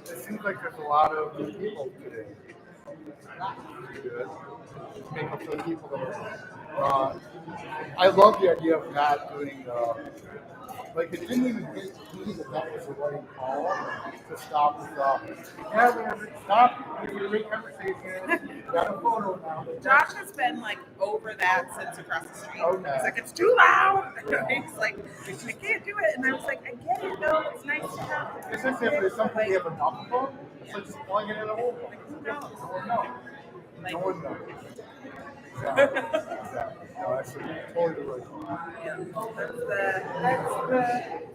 It seems like there's a lot of people today. Good. Make up for the people that are. I love the idea of not doing. Like it didn't even get to me that that was a running call to stop with yeah, we're stop. We're a great conversation. Got a photo now. Josh has been like over that since across the street. Okay. He's like, it's too loud. He's like, I can't do it. And I was like, I get it. No, it's nice to have. It's just if there's something we have a microphone, it's like just plugging it in a hole. Who knows? No one knows. Exactly. No, that's totally right. Yeah, that's the,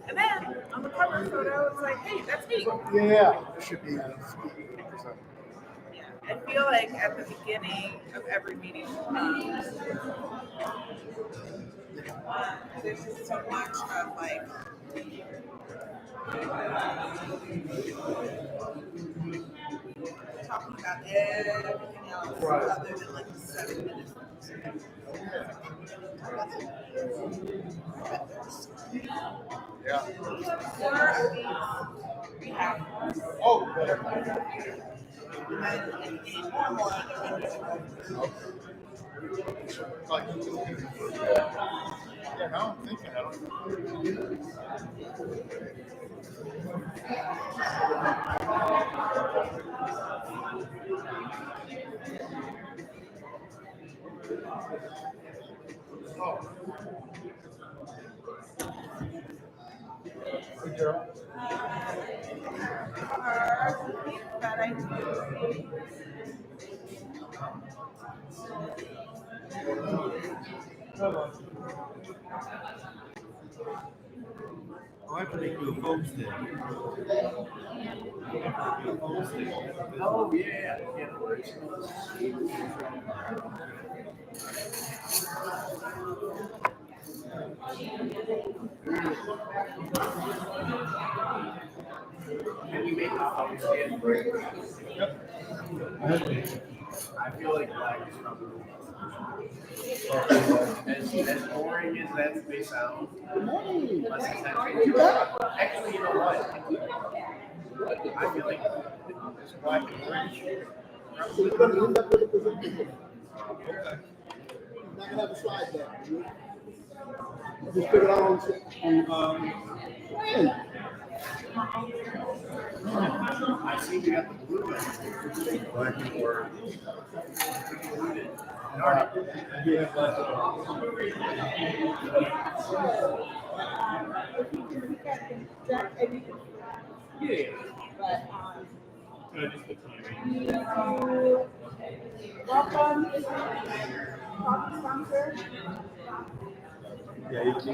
and then on the cover photo, it's like, hey, that's me. Yeah, it should be 100%. Yeah, I feel like at the beginning of every meeting, there's just so much of like, talking about everything else other than like 7 minutes. Yeah. 4 of these we have. Oh, And more. like, yeah, now I'm thinking, I don't. Hey, Gerald. That I do. I have to make you a foam stick. Oh, yeah. Can you make a foam stand break? Yep. I feel like black is probably as boring as that may sound, less attention. Actually, you know what? I feel like this black and orange. So we're going to end up with a presentation. Okay. He's not going to have a slide deck. Just figure it out on I see we got the blue ones. Black and orange. Yeah. Welcome. Coffee sponsor. Yeah, you can.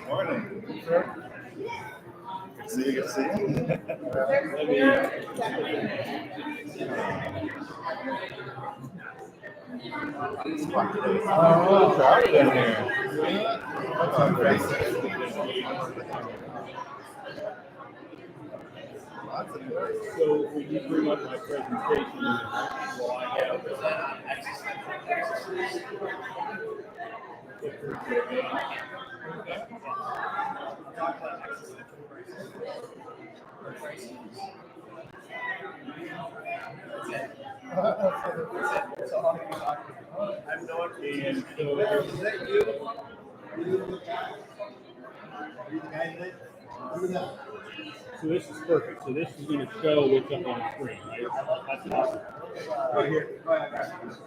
Morning. see you. Good to see you. Oh, Crowded in here. So will you bring up my presentation while I have I'm not and so Is that you? so this is perfect. So this is going to show what's up on the screen, right? That's awesome. Right here. Right here.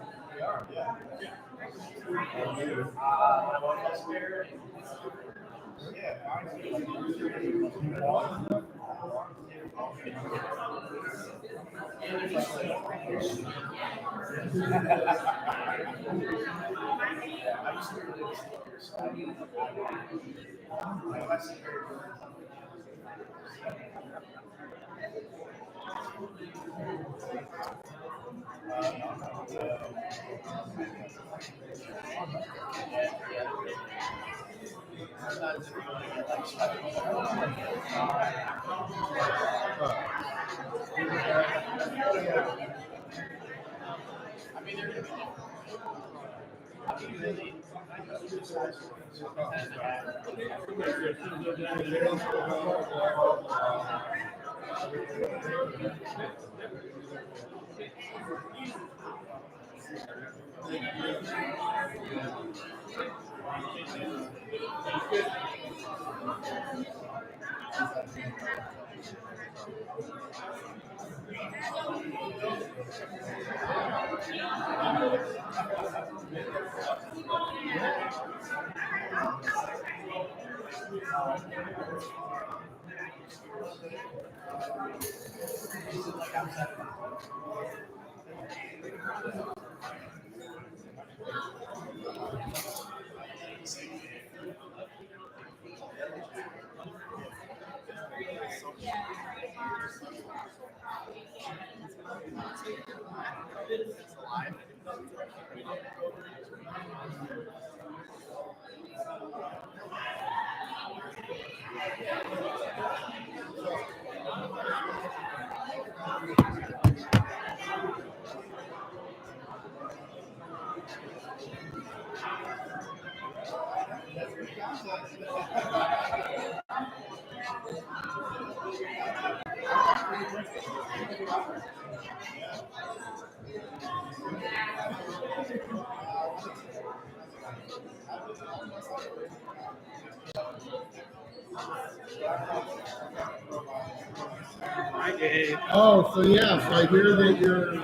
Oh, so yes, I hear that you're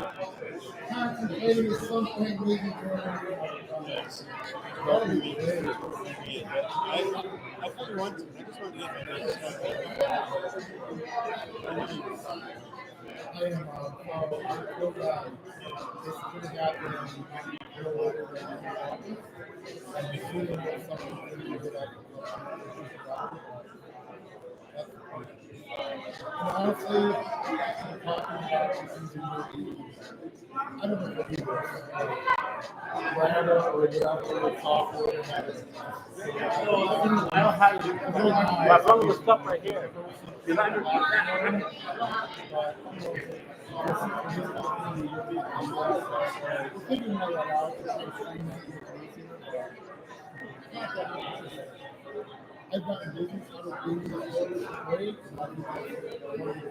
contemplating something maybe yes. that'll be great. I fully want to. I just want to get my next step. I am, so I'm so glad this could happen no later than August. I'm assuming that something's going to be good at that's the point. And honestly, I'm talking about using maybe, I don't know if it'll be this, Branda or get out there with software and have it. I don't have to. My brother was stuck right here. But, figuring all that out, I've gotten business out of being in the way,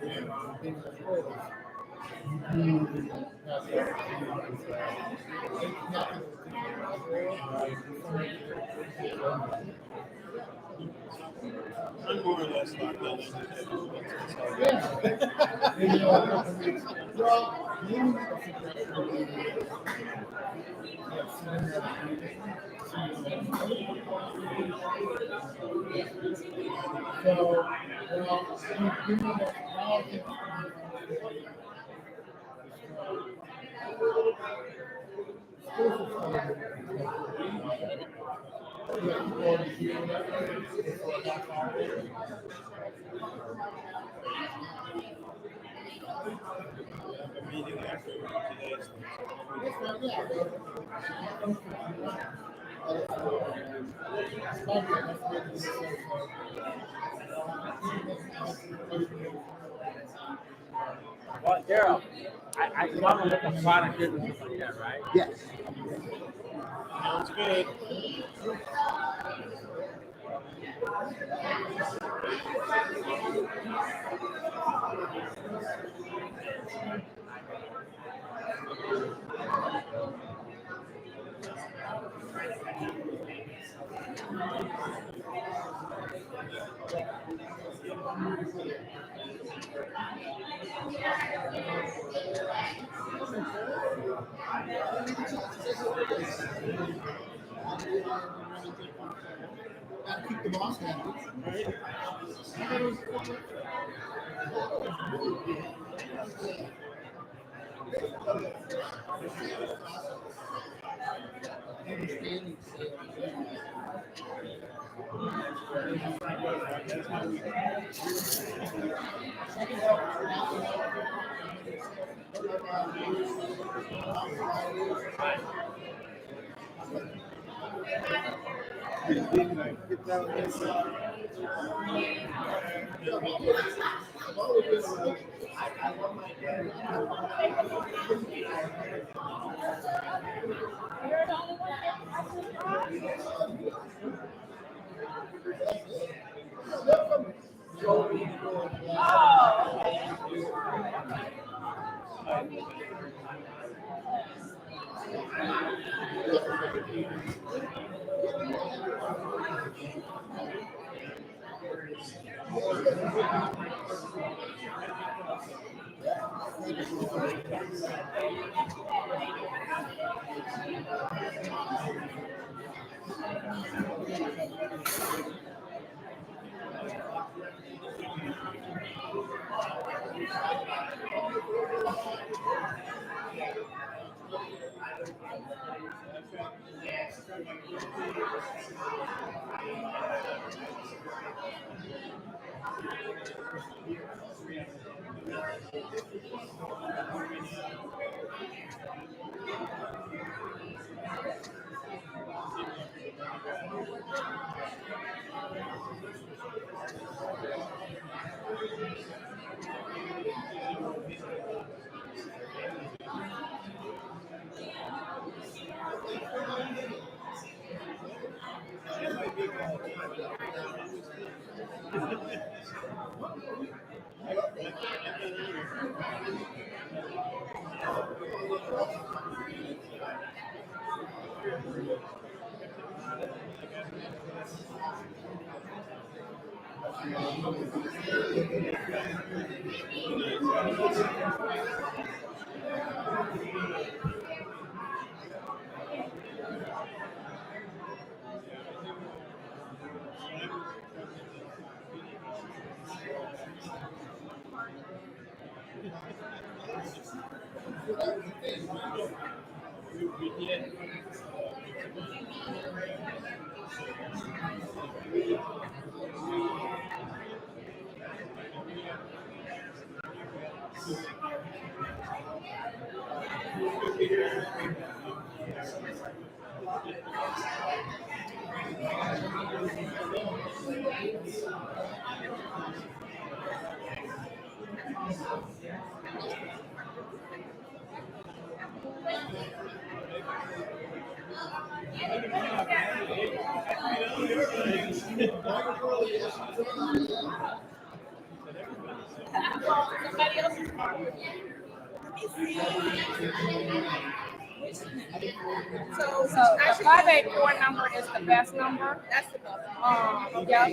and I think that's one of the things being in the way. You do pass that it's not I'm more or less locked in. yeah. And, well, maybe a suggestion would be sitting there reading. So, well, you know that now I think Well, Daryl, I want to look at product and stuff like that, right? Yes. Sounds good. Keep the boss happy. So So the 584 number is the best number. that's the best. Yeah.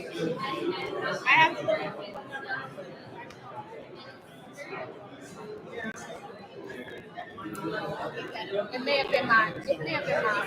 I have to look at It may have been my. It may have been my.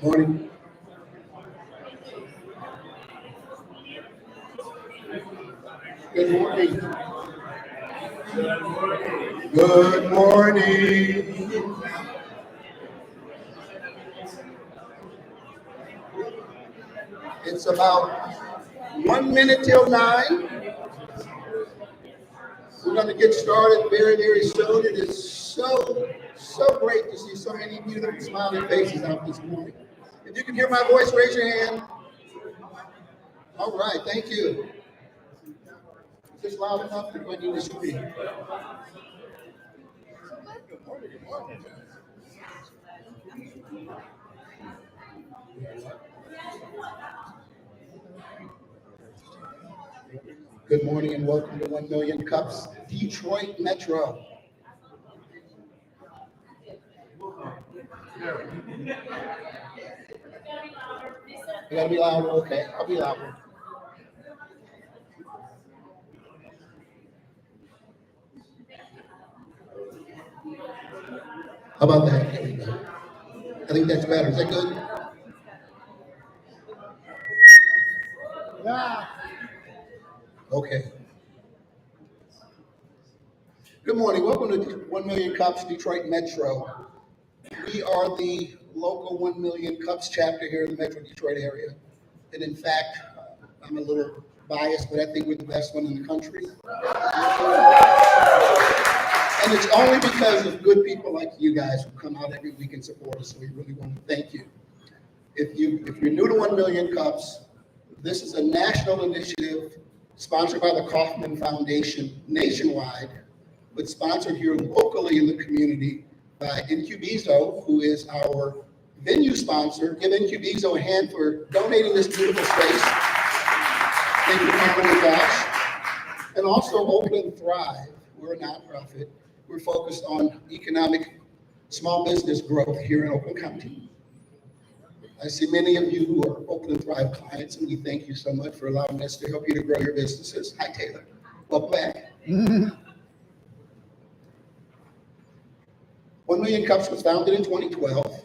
Morning. Good morning. Good morning. It's about 1 minute till 9. We're going to get started very, very soon. It is so great to see so many beautiful smiling faces out this morning. If you can hear my voice, raise your hand. All right, thank you. Is this loud enough or do I need to speak? Good morning and welcome to 1 Million Cups, Detroit Metro. You gotta be louder, okay, I'll be louder. How about that? There we go. I think that's better. Is that good? Yeah. Okay. Good morning. Welcome to 1 Million Cups, Detroit Metro. We are the local 1 Million Cups chapter here in the Metro Detroit area. And in fact, I'm a little biased, but I think we're the best one in the country. And it's only because of good people like you guys who come out every week and support us. So we really want to thank you. If you're new to 1 Million Cups, this is a national initiative sponsored by the Kaufman Foundation nationwide, but sponsored here locally in the community by Incubizo, who is our venue sponsor. Give Incubizo a hand for donating this beautiful space. Thank you, Carmen and Josh. And also Open Thrive. We're a nonprofit. We're focused on economic small business growth here in Oakland County. I see many of you who are Open Thrive clients, and we thank you so much for allowing us to help you to grow your businesses. Hi, Taylor. Welcome back. 1 Million Cups was founded in 2012.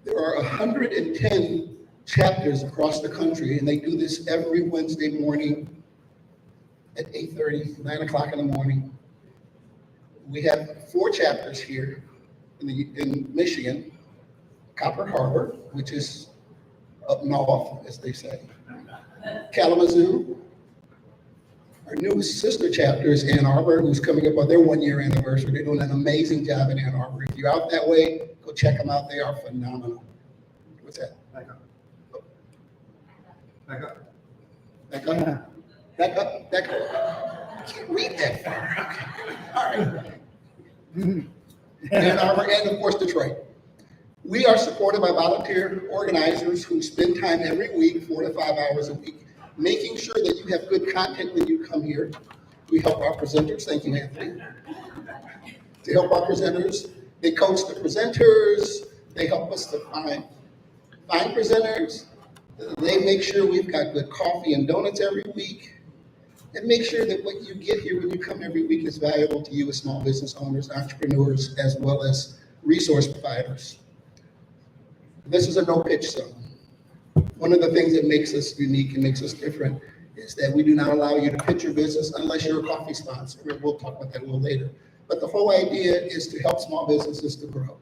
There are 110 chapters across the country, and they do this every Wednesday morning at 8:30, 9 o'clock in the morning. We have 4 chapters here in Michigan, Copper Harbor, which is up north, as they say, Kalamazoo. Our newest sister chapter is Ann Arbor, who's coming up on their 1-year anniversary. They're doing an amazing job in Ann Arbor. If you're out that way, go check them out. They are phenomenal. What's that? Back up. Back up. Back up. Back up. Back up. I can't read that far. Okay. All right. Ann Arbor and, of course, Detroit. We are supported by volunteer organizers who spend time every week, 4 to 5 hours a week, making sure that you have good content when you come here. We help our presenters. Thank you, Anthony. To help our presenters, they coach the presenters. They help us to find presenters. They make sure we've got good coffee and donuts every week, and make sure that what you get here when you come every week is valuable to you as small business owners, entrepreneurs, as well as resource providers. This is a no-pitch zone. One of the things that makes us unique and makes us different is that we do not allow you to pitch your business unless you're a coffee sponsor. We'll talk about that a little later. But the whole idea is to help small businesses to grow.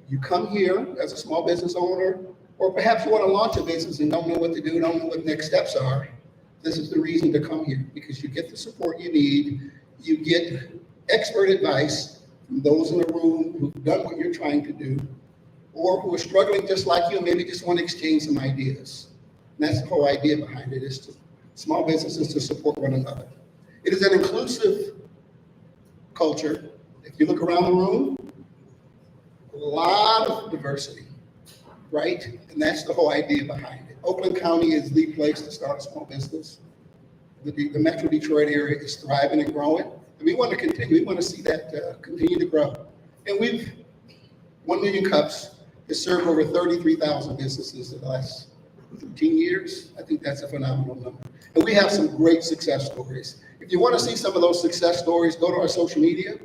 You come here as a small business owner, or perhaps you want to launch a business and don't know what to do, don't know what next steps are. This is the reason to come here, because you get the support you need. You get expert advice from those in the room who've done what you're trying to do, or who are struggling just like you and maybe just want to exchange some ideas. And that's the whole idea behind it, is to small businesses to support one another. It is an inclusive culture. If If you look around the room, a lot of diversity, right? And that's the whole idea behind it. Oakland County is the place to start a small business. The Metro Detroit area is thriving and growing. And we want to continue. We want to see that continue to grow. And 1 million cups has served over 33,000 businesses in the last 15 years. I think that's a phenomenal number. And we have some great success stories. If you want to see some of those success stories, go to our social media,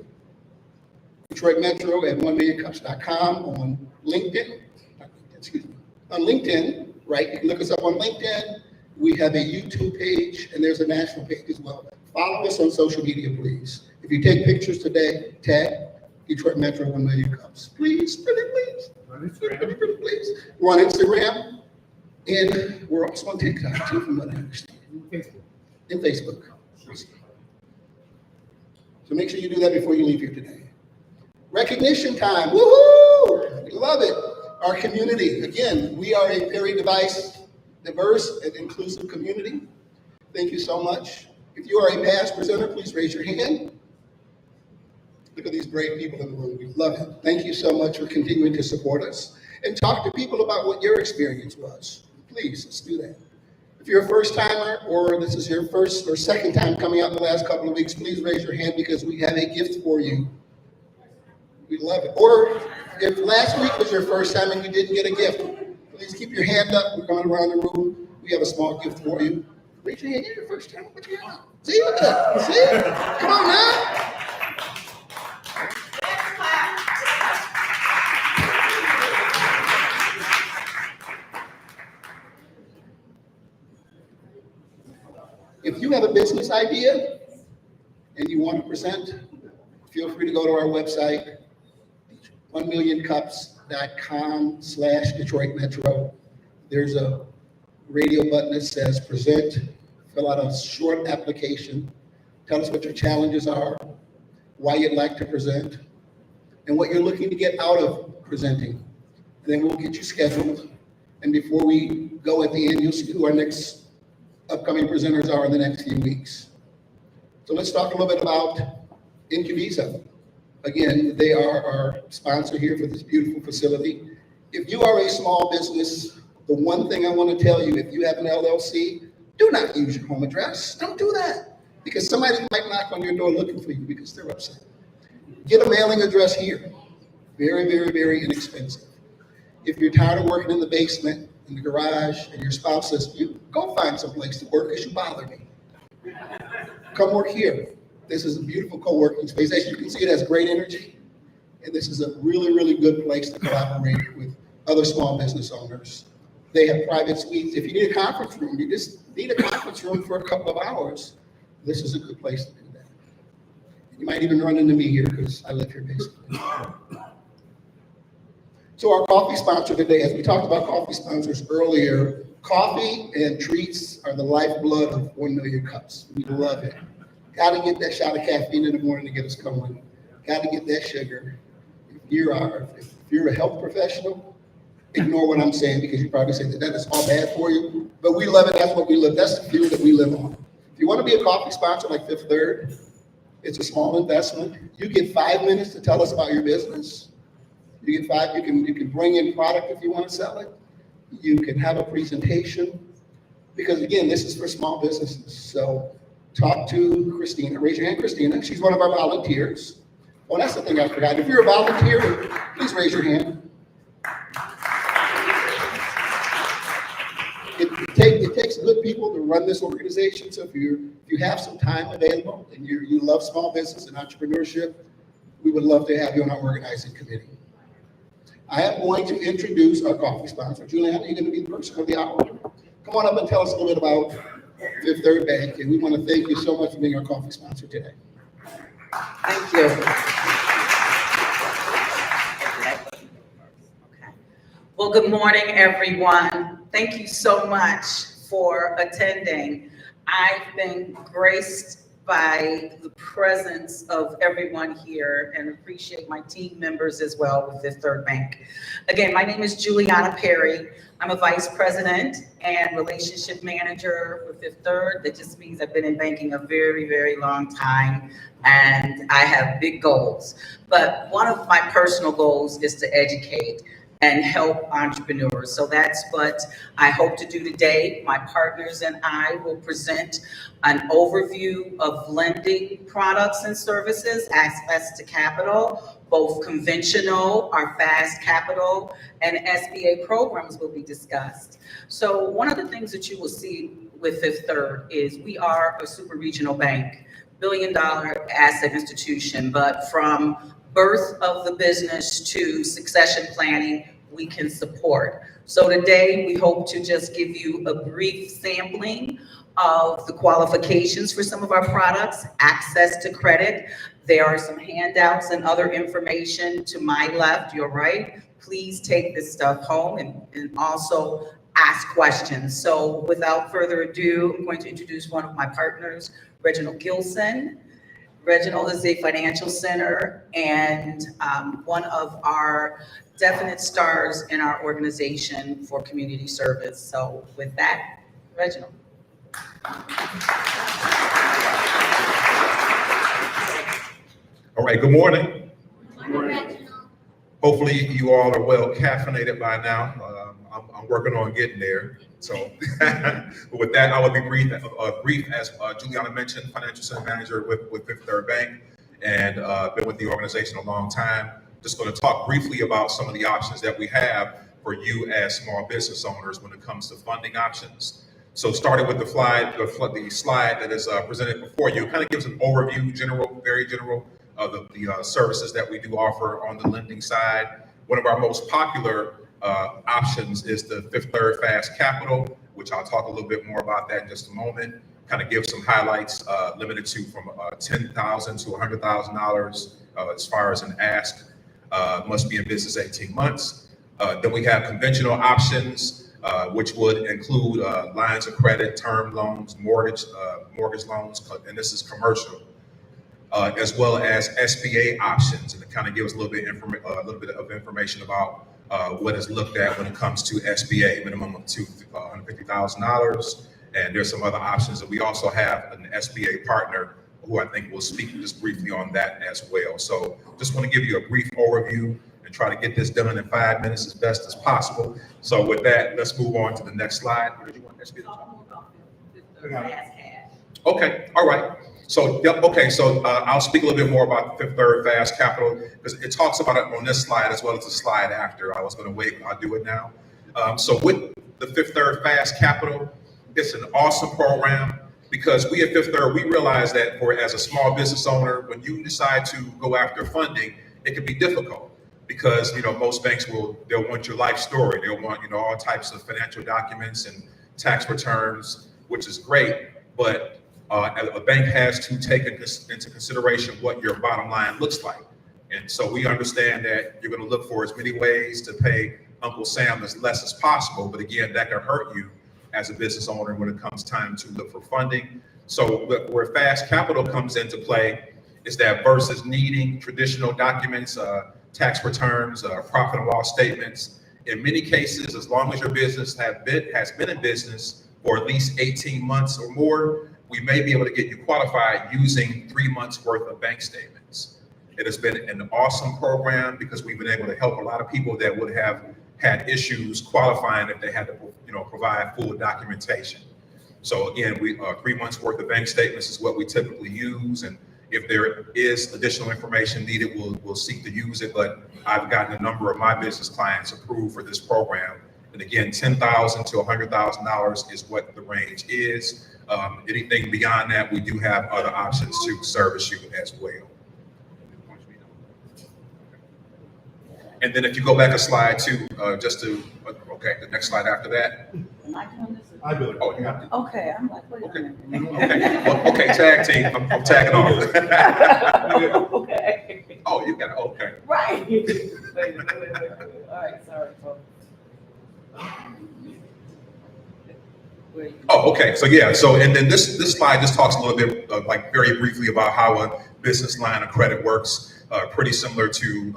DetroitMetro at 1millioncups.com, on LinkedIn, on LinkedIn, right? You can look us up on LinkedIn. We have a YouTube page, and there's a national page as well. Follow us on social media, please. If you take pictures today, tag DetroitMetro 1 Million Cups. Please, pretty please. Pretty please. We're on Instagram, and we're also on TikTok, too, from what I understand. And Facebook. So make sure you do that before you leave here today. Recognition time. Woohoo! We love it. Our community. Again, we are a very diverse and inclusive community. Thank you so much. If you are a past presenter, please raise your hand. Look at these brave people in the room. We love it. Thank you so much for continuing to support us. And talk to people about what your experience was. Please, let's do that. If you're a first timer, or this is your first or second time coming out in the last couple of weeks, please raise your hand because we have a gift for you. We love it. Or if last week was your first time and you didn't get a gift, please keep your hand up. We're going around the room. We have a small gift for you. Raise your hand. You're your first time. Put your hand up. See, look at that. See? Come on now. If you have a business idea and you want to present, feel free to go to our website, 1millioncups.com/DetroitMetro. There's a radio button that says present. Fill out a short application. Tell us what your challenges are, why you'd like to present, and what you're looking to get out of presenting. And then we'll get you scheduled. And before we go at the end, you'll see who our next upcoming presenters are in the next few weeks. So let's talk a little bit about Incubizo. Again, they are our sponsor here for this beautiful facility. If you are a small business, the one thing I want to tell you, if you have an LLC, do not use your home address. Don't do that, because somebody might knock on your door looking for you because they're upset. Get a mailing address here. Very, very, very inexpensive. If you're tired of working in the basement, in the garage, and your spouse says to you, go find some place to work because you bother me. Come work here. This is a beautiful co-working space. As you can see, it has great energy. And this is a really, really good place to collaborate with other small business owners. They have private suites. If you need a conference room, you just need a conference room for a couple of hours, this is a good place to do that. You might even run into me here because I live here basically. So our coffee sponsor today, as we talked about coffee sponsors earlier, coffee and treats are the lifeblood of 1 Million Cups. We love it. Got to get that shot of caffeine in the morning to get us going. Got to get that sugar. If you're a health professional, ignore what I'm saying because you probably say that is all bad for you. But we love it. That's what we live. That's the fuel that we live on. If you want to be a coffee sponsor like Fifth Third, it's a small investment. You get 5 minutes to tell us about your business. You get 5. You can bring in product if you want to sell it. You can have a presentation, because again, this is for small businesses. So talk to Christina. Raise your hand, Christina. She's one of our volunteers. Oh, that's the thing I forgot. If you're a volunteer, please raise your hand. It takes good people to run this organization. So if you have some time available and you love small business and entrepreneurship, we would love to have you on our organizing committee. I am going to introduce our coffee sponsor. Juliana, you're going to be the person of the hour. Come on up and tell us a little bit about Fifth Third Bank, and we want to thank you so much for being our coffee sponsor today. Thank you. Well, good morning, everyone. Thank you so much for attending. I've been graced by the presence of everyone here and appreciate my team members as well with Fifth Third Bank. Again, my name is Juliana Perry. I'm a vice president and relationship manager with Fifth Third. That just means I've been in banking a very, very long time and I have big goals. But one of my personal goals is to educate and help entrepreneurs. So that's what I hope to do today. My partners and I will present an overview of lending products and services, access to capital, both conventional, our fast capital, and SBA programs will be discussed. So one of the things that you will see with Fifth Third is we are a super regional bank, billion-dollar asset institution, but from birth of the business to succession planning, we can support. So today, we hope to just give you a brief sampling of the qualifications for some of our products, access to credit. There are some handouts and other information to my left, your right. Please take this stuff home and also ask questions. So without further ado, I'm going to introduce one of my partners, Reginald Gilson. Reginald is a financial center and one of our definite stars in our organization for community service. So with that, Reginald. All right, good morning. Good morning, Reginald. Hopefully you all are well caffeinated by now. I'm working on getting there. So but with that, I will be brief as Juliana mentioned, financial center manager with Fifth Third Bank, and been with the organization a long time. Just going to talk briefly about some of the options that we have for you as small business owners when it comes to funding options. So starting with the slide that is presented before you, kind of gives an overview, very general, of the services that we do offer on the lending side. One of our most popular options is the Fifth Third Fast Capital, which I'll talk a little bit more about that in just a moment. Kind of give some highlights limited to from $10,000 to $100,000 as far as an ask. Must be in business 18 months. Then we have conventional options, which would include lines of credit, term loans, mortgage loans, and this is commercial, as well as SBA options. And it kind of gives a little bit of information about what is looked at when it comes to SBA, minimum of $150,000. And there's some other options that we also have an SBA partner who I think will speak just briefly on that as well. So just want to give you a brief overview and try to get this done in 5 minutes as best as possible. So with that, let's move on to the next slide. Okay, all right. So, I'll speak a little bit more about Fifth Third Fast Capital because it talks about it on this slide as well as the slide after. I was going to wait, I'll do it now. So with the Fifth Third Fast Capital, it's an awesome program because we at Fifth Third, we realize that as a small business owner, when you decide to go after funding, it can be difficult because, most banks they'll want your life story. They'll want, all types of financial documents and tax returns, which is great, but a bank has to take into consideration what your bottom line looks like. And so we understand that you're going to look for as many ways to pay Uncle Sam as less as possible. But again, that can hurt you as a business owner when it comes time to look for funding. So where Fast Capital comes into play is that versus needing traditional documents, tax returns, profit and loss statements, in many cases, as long as your business has been in business for at least 18 months or more, we may be able to get you qualified using 3 months worth of bank statements. It has been an awesome program because we've been able to help a lot of people that would have had issues qualifying if they had to, provide full documentation. So again, 3 months worth of bank statements is what we typically use. And if there is additional information needed, we'll seek to use it. But I've gotten a number of my business clients approved for this program. And again, $10,000 to $100,000 is what the range is. Anything beyond that, we do have other options to service you as well. And then if you go back a slide too, the next slide after that. I do it. Oh, you have to. Okay, I'm like, wait a Okay. minute. Okay, tag team. I'm tagging on. Okay. Oh, you got it. Okay. Right. Wait. All right, sorry, folks. Oh, okay. So yeah. So and then this slide just talks a little bit, like very briefly, about how a business line of credit works. Pretty similar to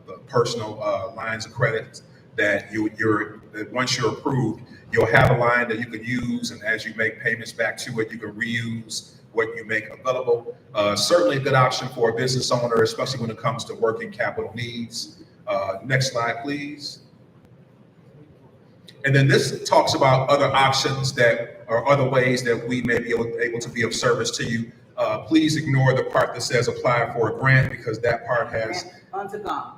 the personal lines of credit that that once you're approved, you'll have a line that you can use, and as you make payments back to it, you can reuse what you make available. Certainly a good option for a business owner, especially when it comes to working capital needs. Next slide, please. And then this talks about other options that or other ways that we may be able to be of service to you. Please ignore the part that says apply for a grant, because that part has,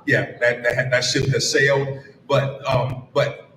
yeah, that ship has sailed. But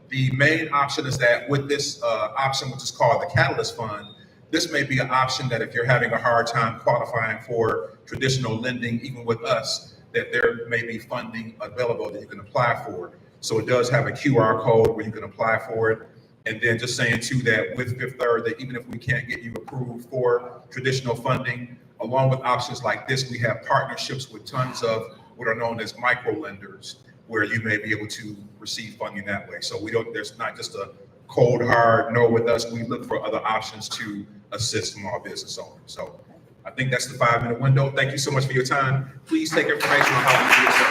the main option is that with this option, which is called the Catalyst Fund, this may be an option that if you're having a hard time qualifying for traditional lending, even with us, that there may be funding available that you can apply for. So it does have a QR code where you can apply for it. And then just saying too that with Fifth Third, that even if we can't get you approved for traditional funding, along with options like this, we have partnerships with tons of what are known as micro lenders, where you may be able to receive funding that way. So there's not just a cold hard no with us. We look for other options to assist small business owners. So I think that's the 5-minute window. Thank you so much for your time. Please take information on how to do so.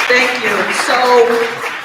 Thank you. So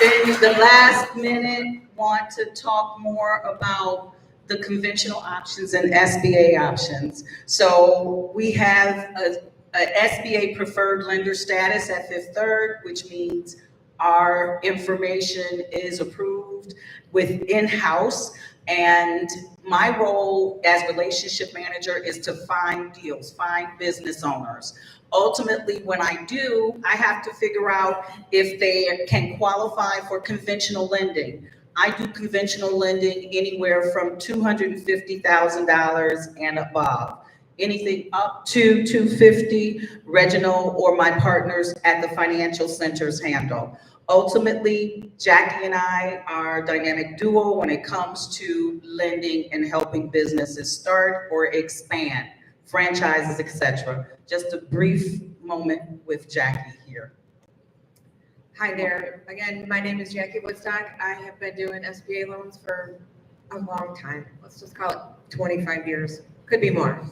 in the last minute, want to talk more about the conventional options and SBA options. So we have a SBA preferred lender status at Fifth Third, which means our information is approved with in-house. And my role as relationship manager is to find deals, find business owners. Ultimately, when I do, I have to figure out if they can qualify for conventional lending. I do conventional lending anywhere from $250,000 and above. Anything up to $250,000, Reginald or my partners at the financial centers handle. Ultimately, Jackie and I are a dynamic duo when it comes to lending and helping businesses start or expand, franchises, etc. Just a brief moment with Jackie here. Hi there. Again, my name is Jackie Woodstock. I have been doing SBA loans for a long time. Let's just call it 25 years. Could be more.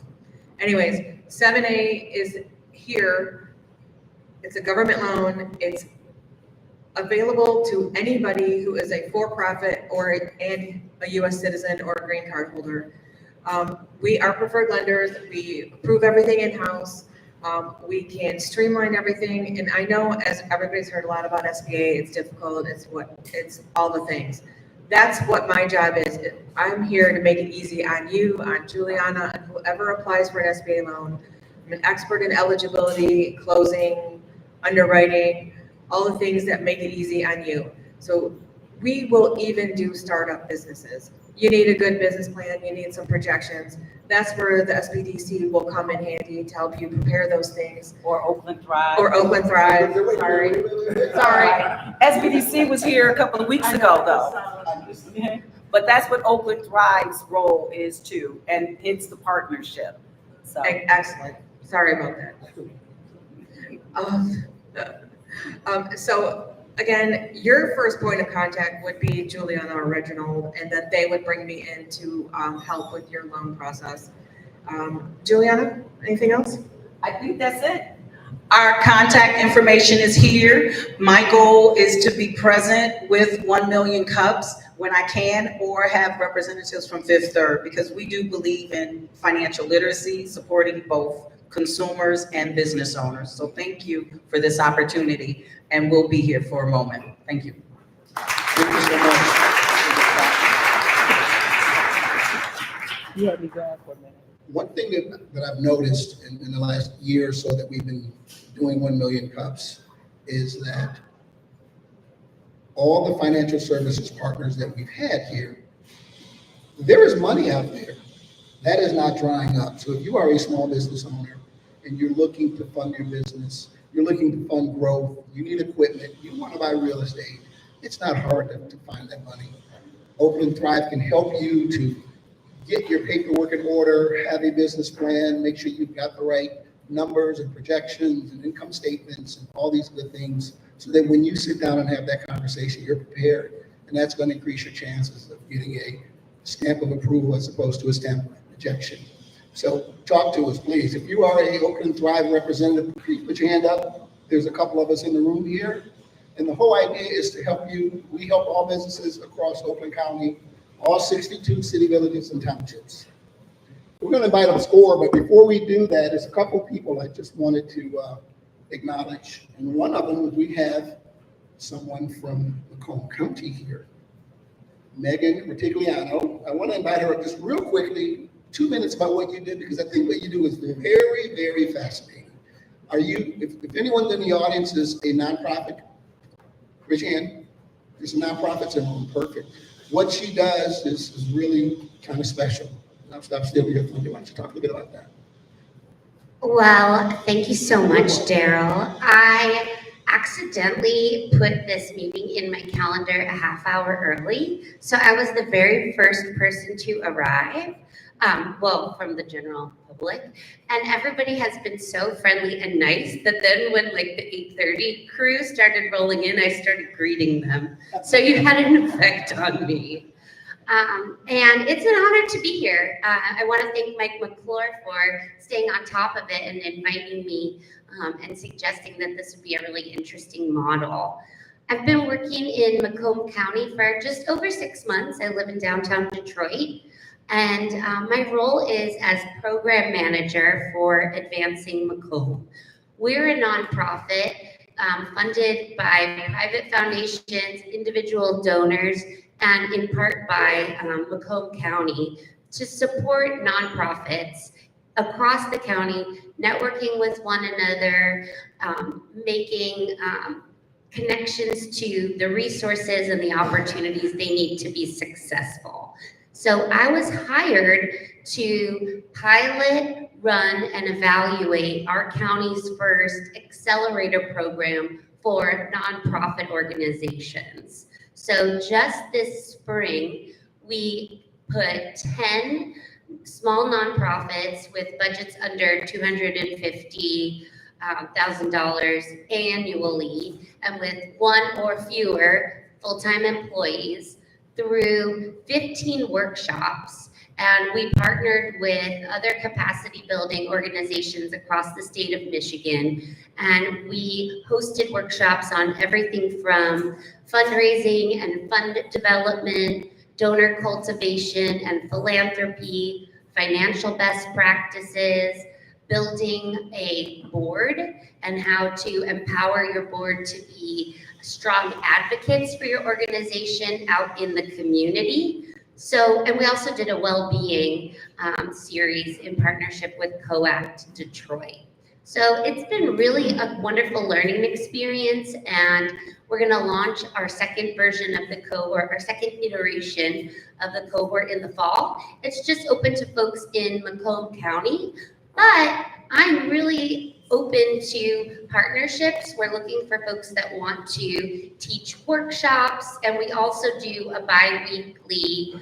Anyways, 7A is here. It's a government loan. It's available to anybody who is a for-profit or a U.S. citizen or a green card holder. We are preferred lenders. We approve everything in-house. We can streamline everything. And I know, as everybody's heard a lot about SBA, it's difficult. It's all the things. That's what my job is. I'm here to make it easy on you, on Juliana, and whoever applies for an SBA loan. I'm an expert in eligibility, closing, underwriting, all the things that make it easy on you. So we will even do startup businesses. You need a good business plan. You need some projections. That's where the SBDC will come in handy to help you prepare those things. Or Oakland Thrive. Or Oakland Thrive. Sorry. SBDC was here a couple of weeks ago, though. But that's what Oakland Thrive's role is too, and it's the partnership. So excellent. Sorry about that. So again, your first point of contact would be Juliana or Reginald, and then they would bring me in to help with your loan process. Juliana, anything else? I think that's it. Our contact information is here. My goal is to be present with 1 million cups when I can, or have representatives from Fifth Third, because we do believe in financial literacy, supporting both consumers and business owners. So thank you for this opportunity, and we'll be here for a moment. Thank you. Thank you so much. You had me going for a minute. One thing that I've noticed in the last year or so that we've been doing 1 million cups is that all the financial services partners that we've had here, there is money out there. That is not drying up. So if you are a small business owner and you're looking to fund your business, you're looking to fund growth, you need equipment, you want to buy real estate, it's not hard to find that money. Oakland Thrive can help you to get your paperwork in order, have a business plan, make sure you've got the right numbers and projections and income statements and all these good things, so that when you sit down and have that conversation, you're prepared. And that's going to increase your chances of getting a stamp of approval as opposed to a stamp of rejection. So talk to us, please. If you are a Oakland Thrive representative, please put your hand up. There's a couple of us in the room here. And the whole idea is to help you. We help all businesses across Oakland County, all 62 city villages and townships. We're going to invite up SCORE, but before we do that, there's a couple people I just wanted to acknowledge. And one of them, we have someone from Macomb County here, Megan Retigliano. I want to invite her up just real quickly, 2 minutes about what you did, because I think what you do is very, very fascinating. Are you, if anyone in the audience is a nonprofit, raise your hand. There's some nonprofits in them, perfect. What she does is really kind of special. I'll stop stealing your thunder. Why don't you talk a little bit about that? Well, thank you so much, Daryl. I accidentally put this meeting in my calendar a half hour early, so I was the very first person to arrive, from the general public, and everybody has been so friendly and nice that then when like the 8:30 crew started rolling in, I started greeting them. So you had an effect on me. And it's an honor to be here. I want to thank Mike McClure for staying on top of it and inviting me and suggesting that this would be a really interesting model. I've been working in Macomb County for just over 6 months. I live in downtown Detroit, and my role is as program manager for Advancing Macomb. We're a nonprofit funded by private foundations, individual donors, and in part by Macomb County to support nonprofits across the county, networking with one another, making connections to the resources and the opportunities they need to be successful. So I was hired to pilot, run, and evaluate our county's first accelerator program for nonprofit organizations. So just this spring, we put 10 small nonprofits with budgets under $250,000 annually and with one or fewer full-time employees through 15 workshops. And we partnered with other capacity building organizations across the state of Michigan. And we hosted workshops on everything from fundraising and fund development, donor cultivation and philanthropy, financial best practices, building a board and how to empower your board to be strong advocates for your organization out in the community. So, and we also did a well-being series in partnership with COACT Detroit. So it's been really a wonderful learning experience, and we're going to launch our second version of the cohort, our second iteration of the cohort in the fall. It's just open to folks in Macomb County, but I'm really open to partnerships. We're looking for folks that want to teach workshops, and we also do a bi-weekly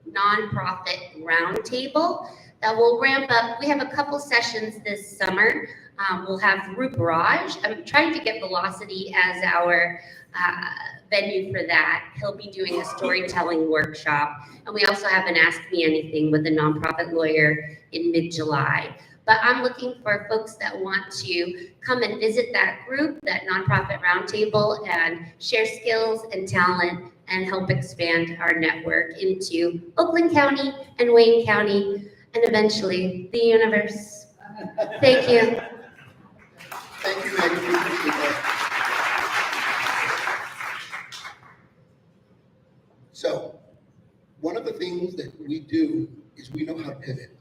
nonprofit roundtable that will ramp up. We have a couple sessions this summer. We'll have Group Raj. I'm trying to get Velocity as our venue for that. He'll be doing a storytelling workshop. And we also have an Ask Me Anything with a nonprofit lawyer in mid-July. But I'm looking for folks that want to come and visit that group, that nonprofit roundtable, and share skills and talent and help expand our network into Oakland County and Wayne County, and eventually the universe. Thank you. Thank you, Megan. We appreciate that. So, one of the things that we do is we know how to pivot.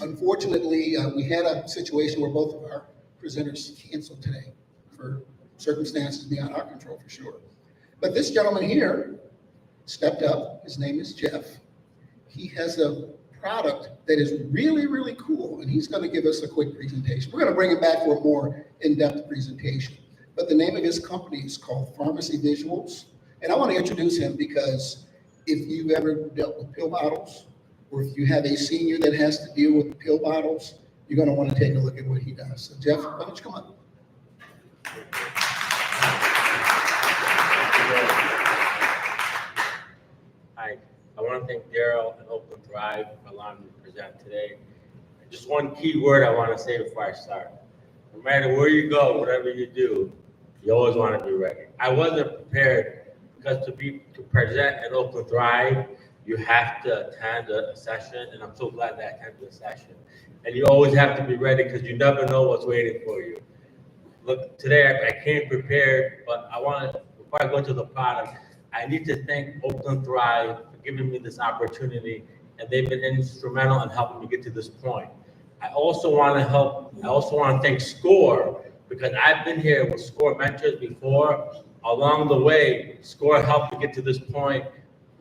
Unfortunately, we had a situation where both of our presenters canceled today for circumstances beyond our control, for sure. But this gentleman here stepped up. His name is Jeff. He has a product that is really, really cool, and he's going to give us a quick presentation. We're going to bring him back for a more in-depth presentation. But the name of his company is called Pharmacy Visuals. And I want to introduce him because if you've ever dealt with pill bottles, or if you have a senior that has to deal with pill bottles, you're going to want to take a look at what he does. So Jeff, why don't you come up? Hi, I want to thank Daryl and Oakland Thrive for allowing me to present today. Just one key word I want to say before I start. No matter where you go, whatever you do, you always want to be ready. I wasn't prepared because to present at Oakland Thrive, you have to attend a session, and I'm so glad that I attended the session. And you always have to be ready because you never know what's waiting for you. Look, today I came prepared, but before I go into the product, I need to thank Oakland Thrive for giving me this opportunity, and they've been instrumental in helping me get to this point. I also want to thank SCORE, because I've been here with SCORE mentors before. Along the way, SCORE helped me get to this point.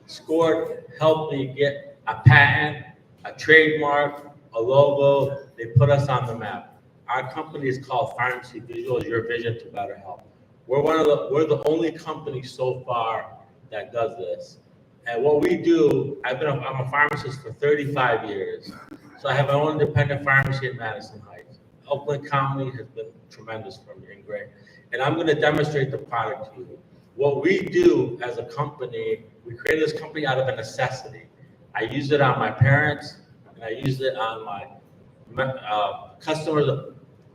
SCORE helped me get a patent, a trademark, a logo. They put us on the map. Our company is called Pharmacy Visuals, Your Vision to Better Health. We're the only company so far that does this. And what we do, I'm a pharmacist for 35 years. So I have my own independent pharmacy in Madison Heights. Oakland County has been tremendous for me and great. And I'm going to demonstrate the product to you. What we do as a company, we created this company out of a necessity. I use it on my parents, and I use it on my customers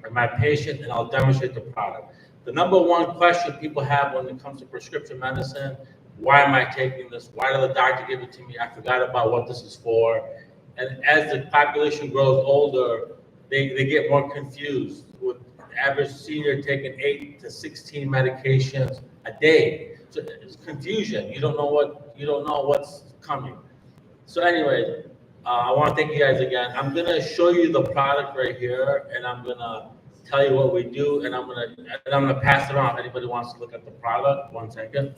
and my patient, and I'll demonstrate the product. The number one question people have when it comes to prescription medicine: why am I taking this? Why did the doctor give it to me? I forgot about what this is for. And as the population grows older, they get more confused, with the average senior taking 8 to 16 medications a day. So it's confusion. You don't know what's coming. So anyway, I want to thank you guys again. I'm gonna show you the product right here, and I'm gonna tell you what we do, and I'm gonna pass it on if anybody wants to look at the product. 1 second.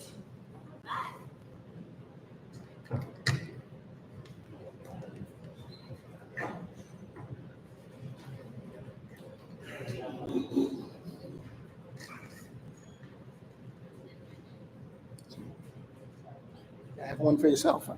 Have one for yourself. Huh?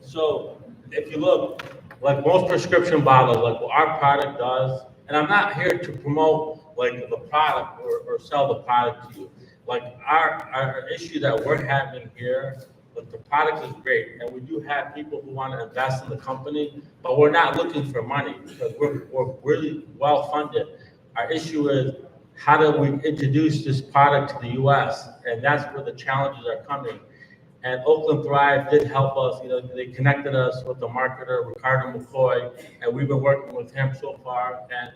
So if you look, like most prescription bottles, like what our product does, and I'm not here to promote like the product or sell the product to you. Like our issue that we're having here, like the product is great, and we do have people who want to invest in the company, but we're not looking for money because we're really well funded. Our issue is, how do we introduce this product to the U.S.? And that's where the challenges are coming. And Oakland Thrive did help us. They connected us with the marketer, Ricardo McCoy, and we've been working with him so far. And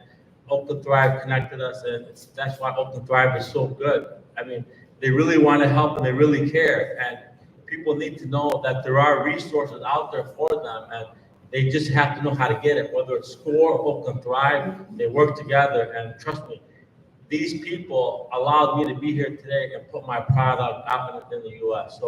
Oakland Thrive connected us, and that's why Oakland Thrive is so good. I mean, they really want to help and they really care. And people need to know that there are resources out there for them, and they just have to know how to get it. Whether it's SCORE or Oakland Thrive, they work together. And trust me, these people allowed me to be here today and put my product out in the U.S.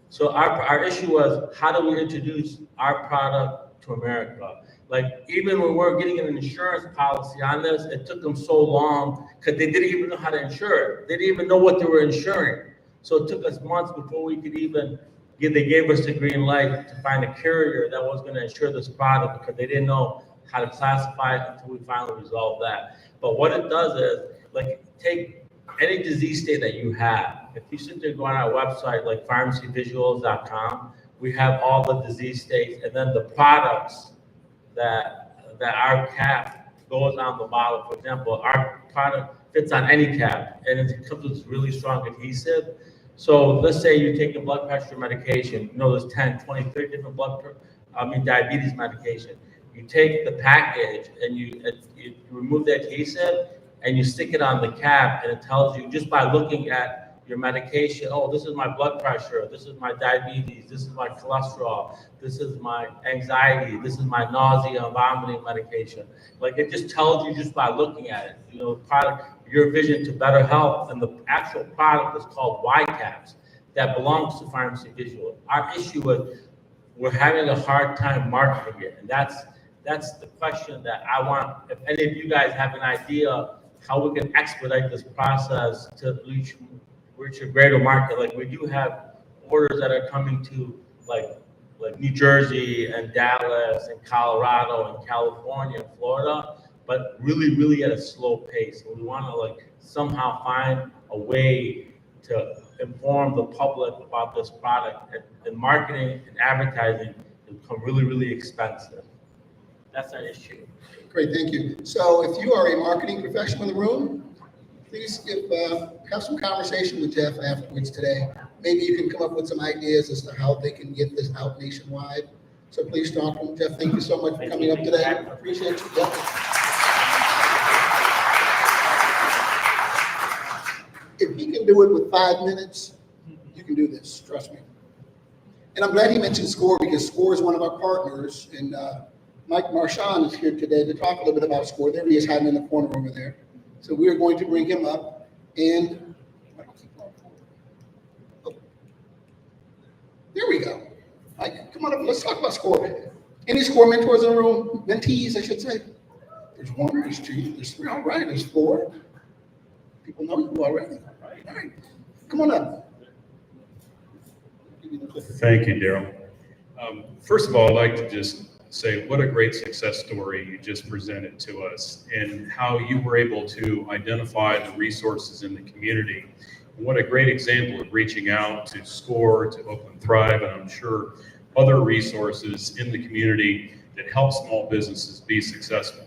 So our issue was, how do we introduce our product to America? Like, even when we're getting an insurance policy on this, it took them so long because they didn't even know how to insure it. They didn't even know what they were insuring. So it took us months before we could even they gave us the green light to find a carrier that was going to insure this product, because they didn't know how to classify it until we finally resolved that. But what it does is, like, take any disease state that you have. If you sit there, go on our website, like pharmacyvisuals.com, we have all the disease states, and then the products that our cap goes on the bottle. For example, our product fits on any cap, and it comes with really strong adhesive. So let's say you're taking blood pressure medication. There's 10, 20, 30 different diabetes medication. You take the package and you remove the adhesive and you stick it on the cap, and it tells you just by looking at your medication, oh, this is my blood pressure, this is my diabetes, this is my cholesterol, this is my anxiety, this is my nausea and vomiting medication. Like, it just tells you just by looking at it. Product, Your Vision to Better Health, and the actual product is called Y-Caps that belongs to Pharmacy Visual. Our issue is we're having a hard time marketing it, and that's the question that I want. If any of you guys have an idea how we can expedite this process to reach a greater market. Like, we do have orders that are coming to like New Jersey and Dallas and Colorado and California and Florida, but really, really at a slow pace. And we want to somehow find a way to inform the public about this product, and marketing and advertising can become really, really expensive. That's an issue. Great, thank you. So if you are a marketing professional in the room, please have some conversation with Jeff afterwards today. Maybe you can come up with some ideas as to how they can get this out nationwide. So please talk to him. Jeff, thank you so much for coming up today. I appreciate you, Jeff. If he can do it with 5 minutes, you can do this, trust me. And I'm glad he mentioned SCORE, because SCORE is one of our partners, and Mike Marchand is here today to talk a little bit about SCORE. There he is, hiding in the corner over there. So we are going to bring him up, and oh, there we go. Mike, come on up, let's talk about SCORE. Any SCORE mentors in the room? Mentees, I should say. There's 1, there's 2, there's 3, all right, there's 4. People know you already. All right, come on up. Thank you, Daryl. First of all, I'd like to just say what a great success story you just presented to us, and how you were able to identify the resources in the community. What a great example of reaching out to SCORE, to Oakland Thrive, and I'm sure other resources in the community that help small businesses be successful.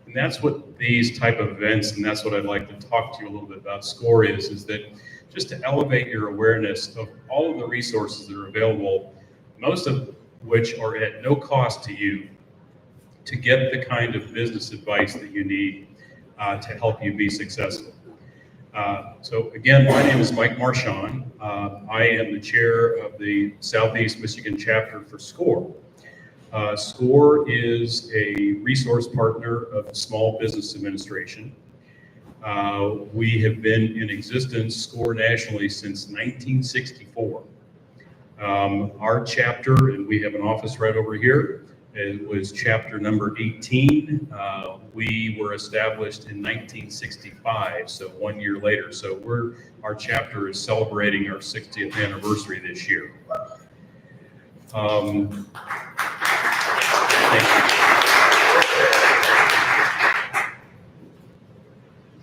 And that's what these type of events, and that's what I'd like to talk to you a little bit about SCORE is that just to elevate your awareness of all of the resources that are available, most of which are at no cost to you, to get the kind of business advice that you need to help you be successful. So again, my name is Mike Marchand. I am the chair of the Southeast Michigan chapter for SCORE. SCORE is a resource partner of the Small Business Administration. We have been in existence, SCORE nationally, since 1964. Our chapter, and we have an office right over here, it was chapter number 18. We were established in 1965, so 1 year later. So our chapter is celebrating our 60th anniversary this year. Thank you.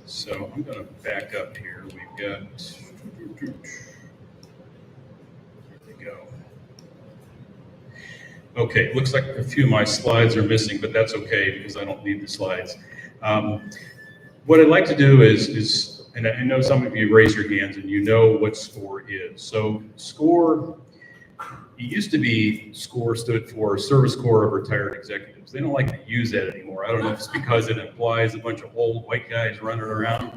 So I'm going to back up here. We've got, there we go. Okay, looks like a few of my slides are missing, but that's okay because I don't need the slides. What I'd like to do is, and I know some of you raise your hands and you know what SCORE is. So SCORE, it used to be SCORE stood for Service Corps of Retired Executives. They don't like to use that anymore. I don't know if it's because it implies a bunch of old white guys running around,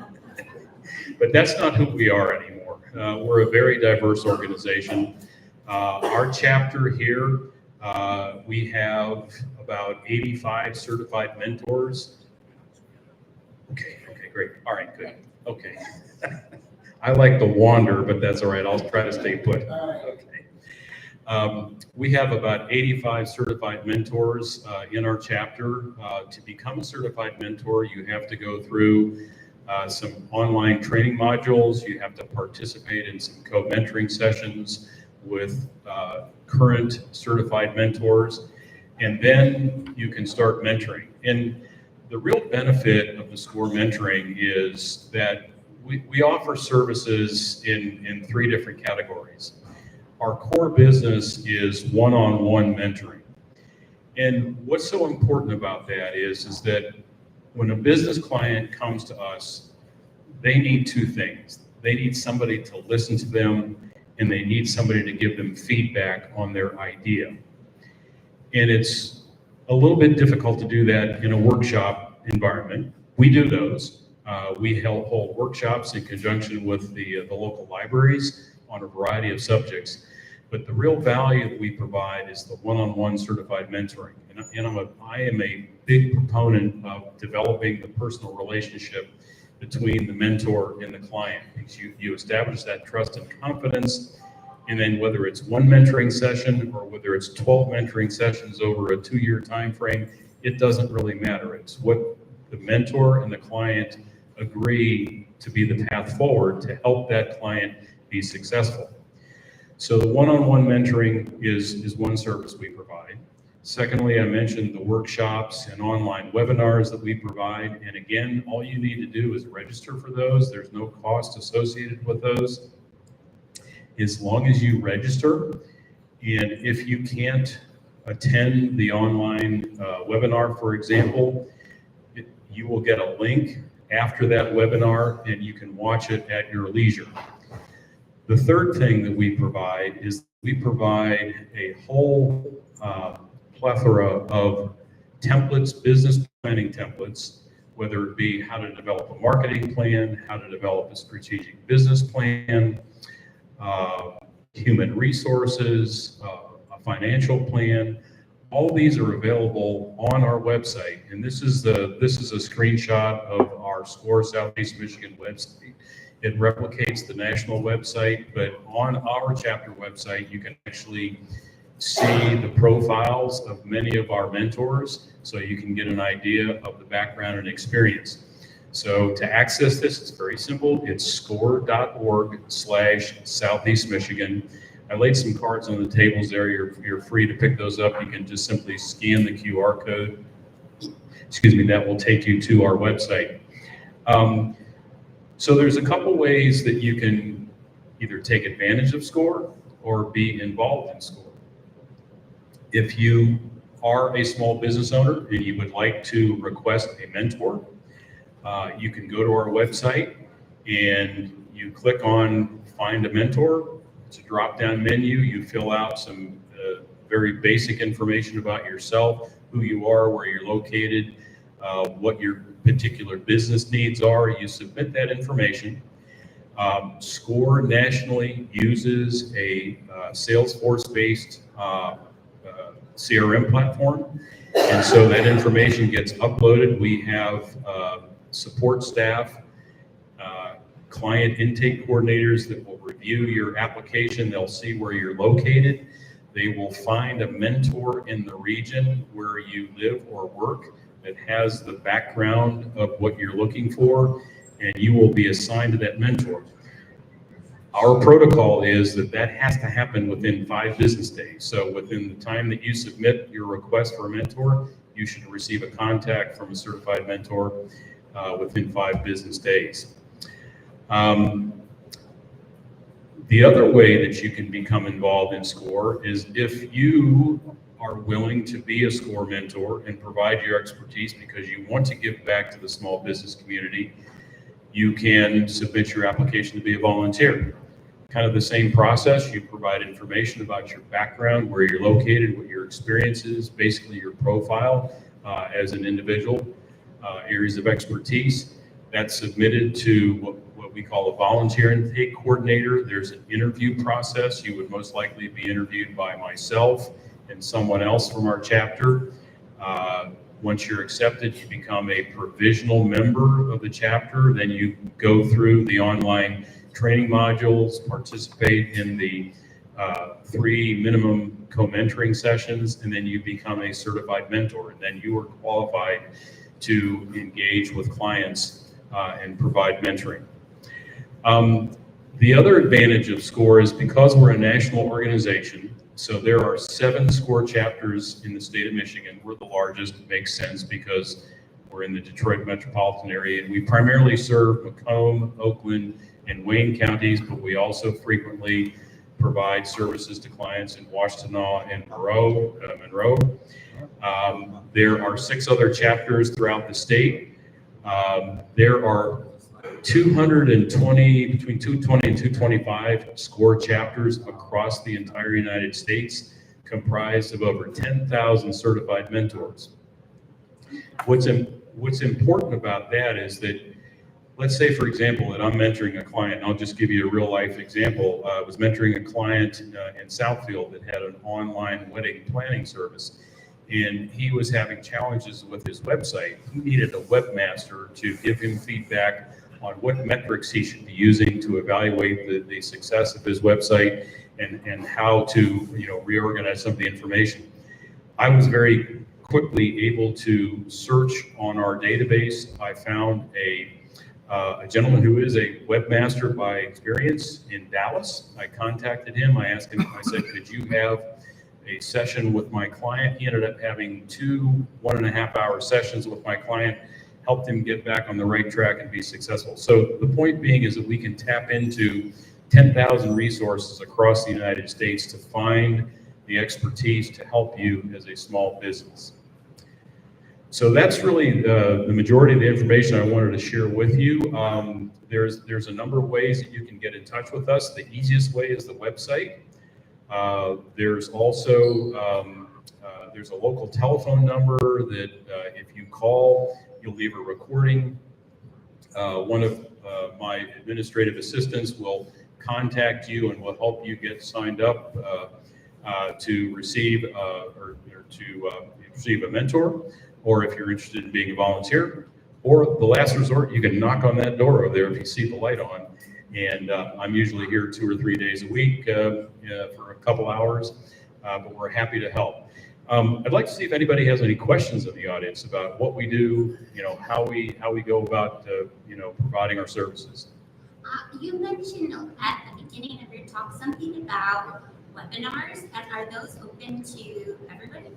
but that's not who we are anymore. We're a very diverse organization. Our chapter here, we have about 85 certified mentors. Okay, great. All right, good. Okay. I like to wander, but that's all right. I'll try to stay put. Okay. We have about 85 certified mentors in our chapter. To become a certified mentor, you have to go through some online training modules. You have to participate in some co-mentoring sessions with current certified mentors, and then you can start mentoring. And the real benefit of the SCORE mentoring is that we offer services in 3 different categories. Our core business is one-on-one mentoring. And what's so important about that is that when a business client comes to us, they need 2 things. They need somebody to listen to them, and they need somebody to give them feedback on their idea. And it's a little bit difficult to do that in a workshop environment. We do those. We hold workshops in conjunction with the local libraries on a variety of subjects. But the real value that we provide is the one-on-one certified mentoring. And I am a big proponent of developing the personal relationship between the mentor and the client, because you establish that trust and confidence. And then whether it's 1 mentoring session or whether it's 12 mentoring sessions over a 2-year time frame, it doesn't really matter. It's what the mentor and the client agree to be the path forward to help that client be successful. So the one-on-one mentoring is one service we provide. Secondly, I mentioned the workshops and online webinars that we provide. And again, all you need to do is register for those. There's no cost associated with those. as long as you register. And if you can't attend the online webinar, for example, you will get a link after that webinar and you can watch it at your leisure. The third thing that we provide is we provide a whole plethora of templates, business planning templates, whether it be how to develop a marketing plan, how to develop a strategic business plan, human resources, a financial plan. All these are available on our website, and this is a screenshot of our SCORE Southeast Michigan website. It replicates the national website, but on our chapter website, you can actually see the profiles of many of our mentors, so you can get an idea of the background and experience. So to access this, it's very simple. It's score.org/Southeast Michigan. I laid some cards on the tables there. You're free to pick those up. You can just simply scan the QR code. That will take you to our website. So there's a couple ways that you can either take advantage of SCORE or be involved in SCORE. If you are a small business owner and you would like to request a mentor, you can go to our website and you click on Find a Mentor. It's a drop-down menu. You fill out some very basic information about yourself, who you are, where you're located, what your particular business needs are. You submit that information. SCORE nationally uses a Salesforce-based CRM platform, and so that information gets uploaded. We have support staff, client intake coordinators that will review your application. They'll see where you're located. They will find a mentor in the region where you live or work that has the background of what you're looking for, and you will be assigned to that mentor. Our protocol is that has to happen within 5 business days. So within the time that you submit your request for a mentor, you should receive a contact from a certified mentor within 5 business days. The other way that you can become involved in SCORE is if you are willing to be a SCORE mentor and provide your expertise because you want to give back to the small business community, you can submit your application to be a volunteer. Kind of the same process. You provide information about your background, where you're located, what your experience is, basically your profile as an individual, areas of expertise. That's submitted to what we call a volunteer intake coordinator. There's an interview process. You would most likely be interviewed by myself and someone else from our chapter. Once you're accepted, you become a provisional member of the chapter. Then you go through the online training modules, participate in the 3 minimum co-mentoring sessions, and then you become a certified mentor. And then you are qualified to engage with clients and provide mentoring. The other advantage of SCORE is because we're a national organization, so there are 7 SCORE chapters in the state of Michigan. We're the largest. It makes sense because we're in the Detroit metropolitan area, and we primarily serve Macomb, Oakland, and Wayne counties, but we also frequently provide services to clients in Washtenaw and Monroe. There are 6 other chapters throughout the state. There are between 220 and 225 SCORE chapters across the entire United States, comprised of over 10,000 certified mentors. What's important about that is that, let's say, for example, that I'm mentoring a client, and I'll just give you a real life example. I was mentoring a client in Southfield that had an online wedding planning service, and he was having challenges with his website. He needed a webmaster to give him feedback on what metrics he should be using to evaluate the success of his website and how to reorganize some of the information. I was very quickly able to search on our database. I found a gentleman who is a webmaster by experience in Dallas. I contacted him. I asked him, I said, could you have a session with my client? He ended up having 2 1.5-hour sessions with my client, helped him get back on the right track and be successful. So the point being is that we can tap into 10,000 resources across the United States to find the expertise to help you as a small business. So that's really the majority of the information I wanted to share with you. There's a number of ways that you can get in touch with us. The easiest way is the website. There's also there's a local telephone number that if you call, you'll leave a recording. One of my administrative assistants will contact you and will help you get signed up to receive receive a mentor, or if you're interested in being a volunteer, or the last resort, you can knock on that door over there if you see the light on. And I'm usually here 2 or 3 days a week for a couple hours, but we're happy to help. I'd like to see if anybody has any questions in the audience about what we do, how we go about, providing our services. You mentioned at the beginning of your talk something about webinars, and are those open to everybody?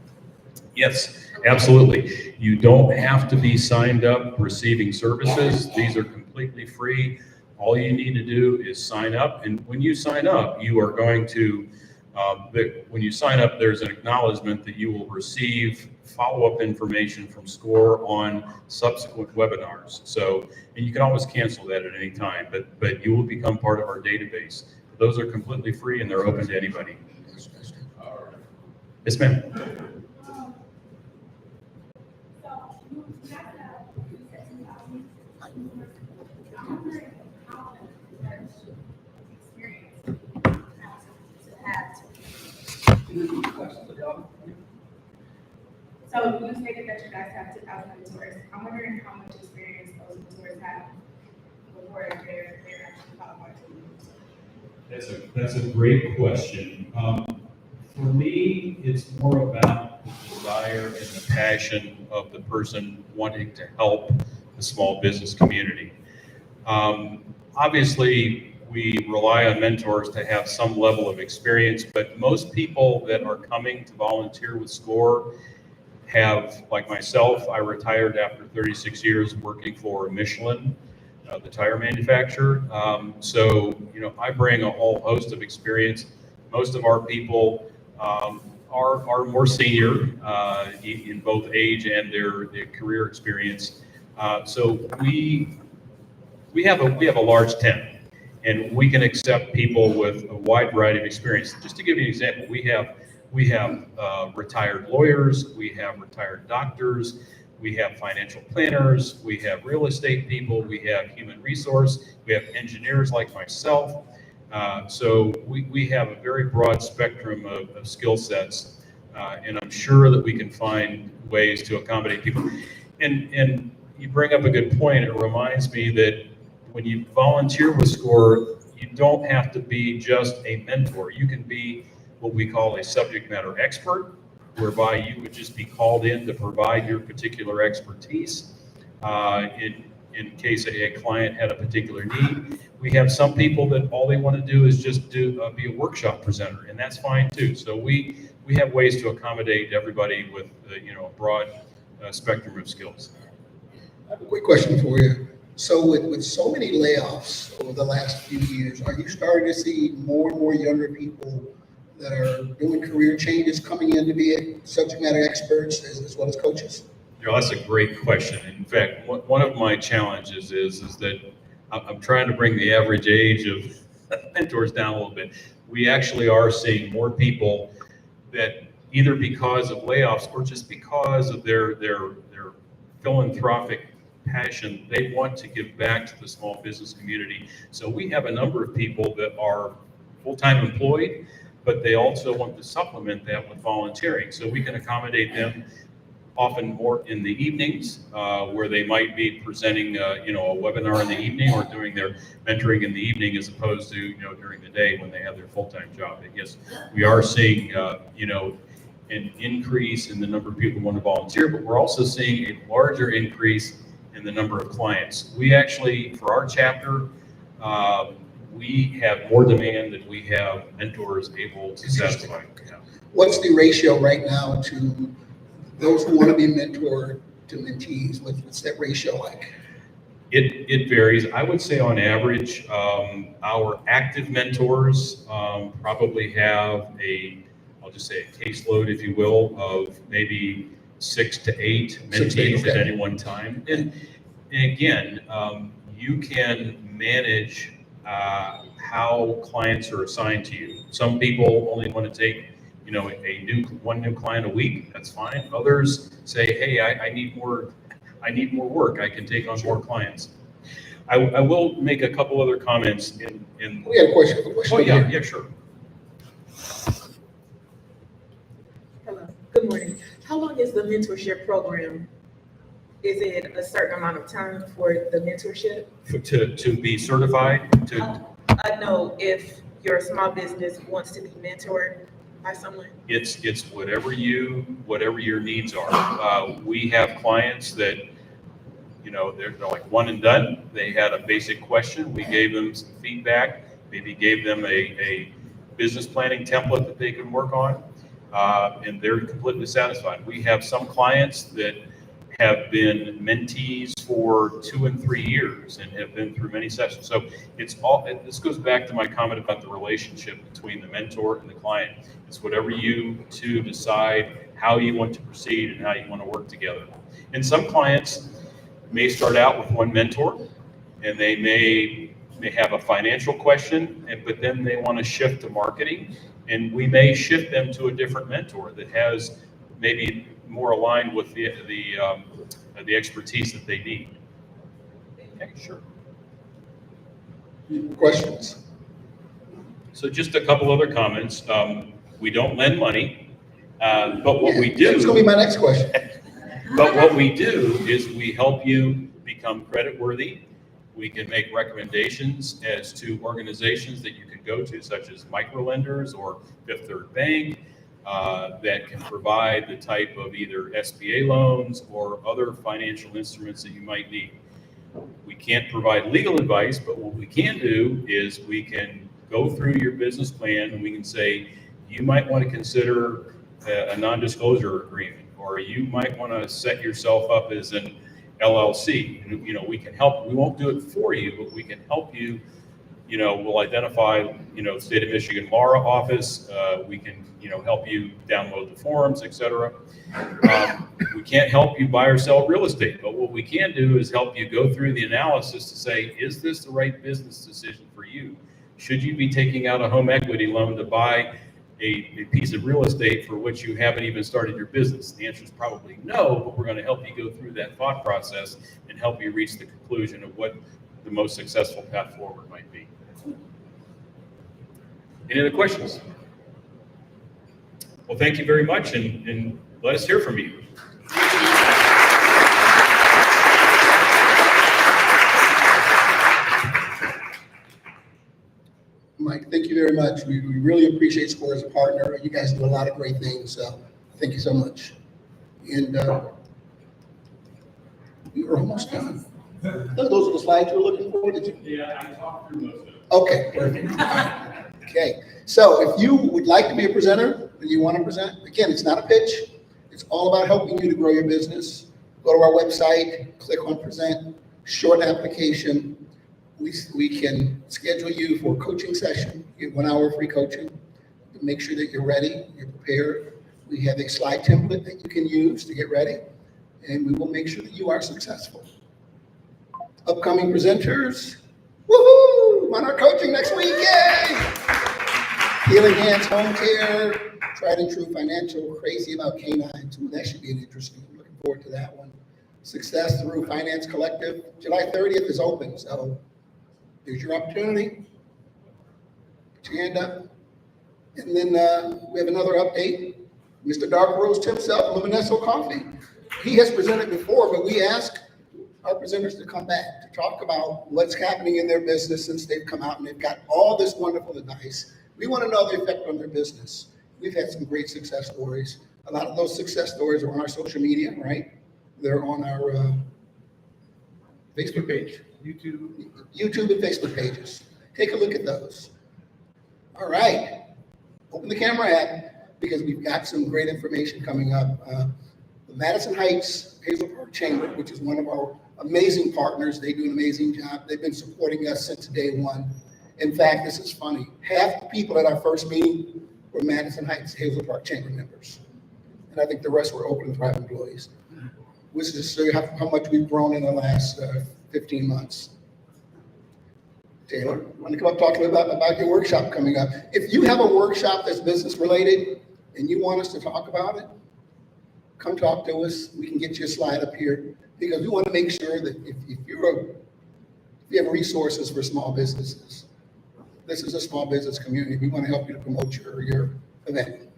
Yes, absolutely. You don't have to be signed up receiving services. These are completely free. All you need to do is sign up, and when you sign up, you are going to when you sign up, there's an acknowledgement that you will receive follow-up information from SCORE on subsequent webinars. So, and you can always cancel that at any time, but you will become part of our database. Those are completely free and they're open to anybody. Yes, ma'am. So you stated that you guys have 2,000 mentors. I'm wondering how much experience those mentors have before they're actually qualified to lead. That's a great question. For me, it's more about the desire and the passion of the person wanting to help the small business community. Obviously, we rely on mentors to have some level of experience, but most people that are coming to volunteer with SCORE have, like myself, I retired after 36 years working for Michelin, the tire manufacturer. So, I bring a whole host of experience. Most of our people are more senior in both age and their career experience. So we have a large tent, and we can accept people with a wide variety of experience. Just to give you an example, we have retired lawyers, we have retired doctors, we have financial planners, we have real estate people, we have human resource, we have engineers like myself. So we have a very broad spectrum of skill sets, and I'm sure that we can find ways to accommodate people. And you bring up a good point. It reminds me that when you volunteer with SCORE, you don't have to be just a mentor. You can be what we call a subject matter expert, whereby you would just be called in to provide your particular expertise in case a client had a particular need. We have some people that all they want to do is just be a workshop presenter, and that's fine too. So we have ways to accommodate everybody with a broad spectrum of skills. I have a quick question for you. So with so many layoffs over the last few years, are you starting to see more and more younger people that are doing career changes coming in to be subject matter experts as well as coaches? That's a great question. In fact, one of my challenges is that I'm trying to bring the average age of mentors down a little bit. We actually are seeing more people that either because of layoffs or just because of their philanthropic passion, they want to give back to the small business community. So we have a number of people that are full-time employed, but they also want to supplement that with volunteering. So we can accommodate them often more in the evenings, where they might be presenting, a webinar in the evening or doing their mentoring in the evening, as opposed to, during the day when they have their full-time job. And yes, we are seeing, an increase in the number of people who want to volunteer, but we're also seeing a larger increase in the number of clients. We actually, for our chapter, we have more demand than we have mentors able to satisfy. What's the ratio right now to those who want to be mentored to mentees? What's that ratio like? It varies. I would say on average, our active mentors probably have I'll just say a caseload, if you will, of maybe 6 to 8 mentees at any one time. And again, you can manage how clients are assigned to you. Some people only want to take, one new client a week. That's fine. Others say, hey, I need more work. I can take on more clients. I will make a couple other comments in. We had a question. Oh, yeah, sure. Hello, good morning. How long is the mentorship program? Is it a certain amount of time for the mentorship? To be certified? I know if your small business wants to be mentored by someone. It's whatever your needs are. We have clients that, they're like one and done. They had a basic question. We gave them some feedback, maybe gave them a business planning template that they can work on, and they're completely satisfied. We have some clients that have been mentees for 2 and 3 years and have been through many sessions. So this goes back to my comment about the relationship between the mentor and the client. It's whatever you two decide how you want to proceed and how you want to work together. And some clients may start out with one mentor, and they may have a financial question, but then they want to shift to marketing, and we may shift them to a different mentor that has maybe more aligned with the expertise that they need. Okay, sure. Questions? So just a couple other comments. We don't lend money, but what we do. That's going to be my next question. But what we do is we help you become credit worthy. We can make recommendations as to organizations that you can go to, such as microlenders or Fifth Third Bank, that can provide the type of either SBA loans or other financial instruments that you might need. We can't provide legal advice, but what we can do is we can go through your business plan and we can say, you might want to consider a non-disclosure agreement, or you might want to set yourself up as an LLC. We can help. We won't do it for you, but we can help you. We'll identify, State of Michigan Law Office. We can, help you download the forms, etc. We can't help you buy or sell real estate, but what we can do is help you go through the analysis to say, is this the right business decision for you? Should you be taking out a home equity loan to buy a piece of real estate for which you haven't even started your business? The answer is probably no, but we're going to help you go through that thought process and help you reach the conclusion of what the most successful path forward might be. Any other questions? Well, thank you very much, and let us hear from you. Mike, thank you very much. We really appreciate Score as a partner. You guys do a lot of great things, so thank you so much. And we are almost done. Those are the slides you were looking for, did you? Yeah, I talked through most of it. Okay, perfect. Okay, so if you would like to be a presenter and you want to present, again, it's not a pitch. It's all about helping you to grow your business. Go to our website, click on present, short application. We can schedule you for a coaching session, get 1 hour free coaching, to make sure that you're ready, you're prepared. We have a slide template that you can use to get ready, and we will make sure that you are successful. Upcoming presenters, woohoo! On our coaching next week, yay! Healing Hands Home Care, Tried and True Financial, Crazy About Canines. Ooh, that should be an interesting. I'm looking forward to that one. Success Through Finance Collective. July 30th is open, so there's your opportunity. Put your hand up. And then we have another update. Mr. Dark Roast himself, Luminesso Coffee. He has presented before, but we ask our presenters to come back to talk about what's happening in their business since they've come out and they've got all this wonderful advice. We want to know the effect on their business. We've had some great success stories. A lot of those success stories are on our social media, right? They're on our Facebook page, YouTube and Facebook pages. Take a look at those. All right, open the camera app because we've got some great information coming up. The Madison Heights Hazel Park Chamber, which is one of our amazing partners. They do an amazing job. They've been supporting us since day one. In fact, this is funny. Half the people at our first meeting were Madison Heights, Hazel Park Chamber members. And I think the rest were Oakland Thrive employees. Which is to show you how much we've grown in the last 15 months. Taylor, want to come up and talk to me about your workshop coming up? If you have a workshop that's business related and you want us to talk about it, come talk to us. We can get you a slide up here because we want to make sure that if you have resources for small businesses, this is a small business community. We want to help you to promote your event.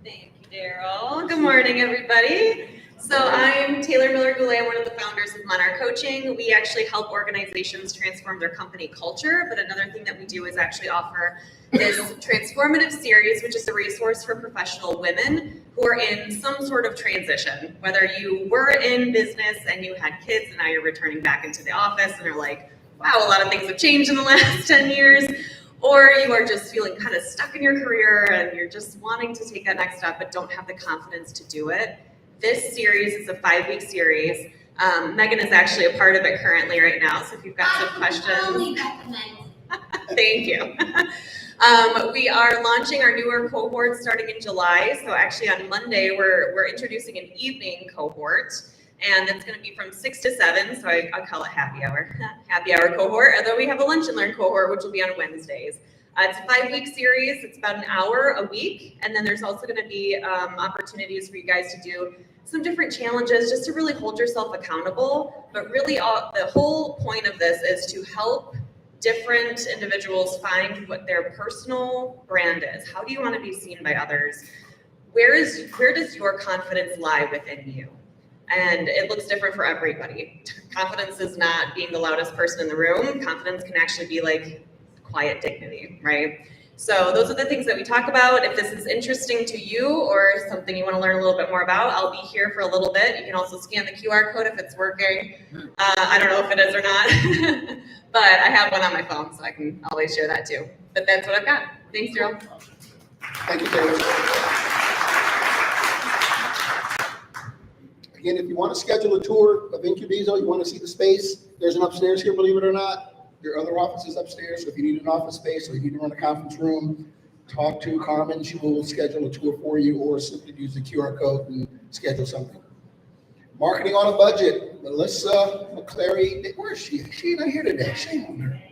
Thank you, Daryl. Good morning, everybody. So I'm Taylor Miller-Goulet. I'm one of the founders of Monarch Coaching. We actually help organizations transform their company culture, but another thing that we do is actually offer this transformative series, which is a resource for professional women who are in some sort of transition. Whether you were in business and you had kids and now you're returning back into the office and are like, wow, a lot of things have changed in the last 10 years, or you are just feeling kind of stuck in your career and you're just wanting to take that next step but don't have the confidence to do it. This series is a 5-week series. Megan is actually a part of it currently right now, so if you've got some questions. Thank you. We are launching our newer cohort starting in July. So actually on Monday, we're introducing an evening cohort, and it's going to be from 6 to 7. So I call it happy hour cohort. Although we have a lunch and learn cohort, which will be on Wednesdays. It's a 5-week series. It's about an hour a week. And then there's also going to be opportunities for you guys to do some different challenges just to really hold yourself accountable. But really the whole point of this is to help different individuals find what their personal brand is. How do you want to be seen by others? Where does your confidence lie within you? And it looks different for everybody. Confidence is not being the loudest person in the room. Confidence can actually be like quiet dignity, right? So those are the things that we talk about. If this is interesting to you or something you want to learn a little bit more about, I'll be here for a little bit. You can also scan the QR code if it's working. I don't know if it is or not, but I have one on my phone, so I can always share that too. But that's what I've got. Thanks, Daryl. Thank you, Taylor. Again, if you want to schedule a tour of Incubizo, you want to see the space, there's an upstairs here, believe it or not. There are other offices upstairs, so if you need an office space or you need to run a conference room, talk to Carmen. She will schedule a tour for you, or simply use the QR code and schedule something. Marketing on a budget. Melissa McClary, where is she? She's not here today. Shame on her.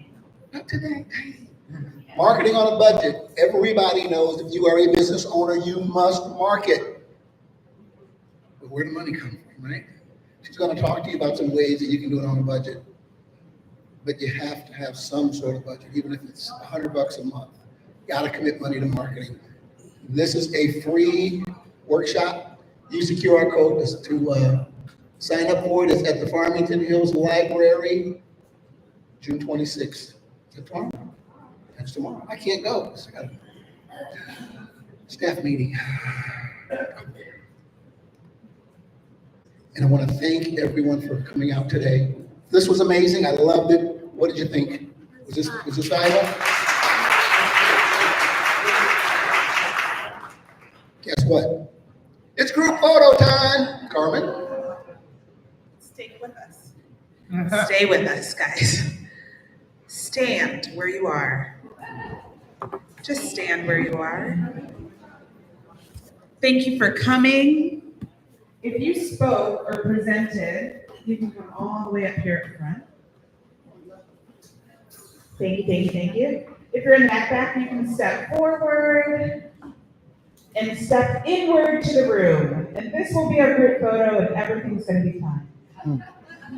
Not today. Marketing on a budget. Everybody knows if you are a business owner, you must market. But where the money come from, right? She's going to talk to you about some ways that you can do it on a budget. But you have to have some sort of budget, even if it's $100 a month. You got to commit money to marketing. This is a free workshop. Use the QR code to sign up for it. It's at the Farmington Hills Library, June 26th. Is that tomorrow? That's tomorrow. I can't go because I got a staff meeting. And I want to thank everyone for coming out today. This was amazing. I loved it. What did you think? Was this valuable? Guess what? It's group photo time, Carmen. Stay with us. Stay with us, guys. Stand where you are. Just stand where you are. Thank you for coming. If you spoke or presented, you can come all the way up here at the front. Thank you, thank you, thank you. If you're in the back, you can step forward and step inward to the room. And this will be our group photo and everything's gonna be fine.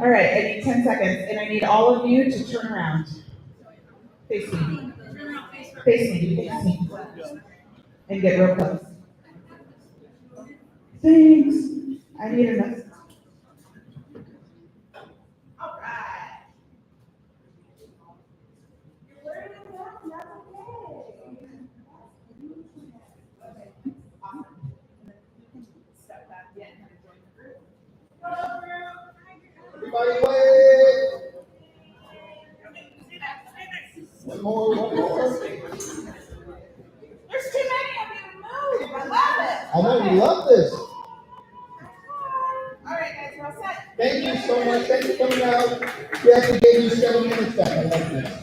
All right, I need 10 seconds and I need all of you to turn around. Face me. Face me, face me. And get real close. Thanks. I need enough. All right. You're learning enough, that's okay. Awesome. Step back in and join the group. Hello, group. Everybody wave. One more. There's too many of you to move. I love it. I know you love this. All right, guys. all set. Thank you so much. Thanks for coming out. Jackie gave you 7 minutes back. I like this.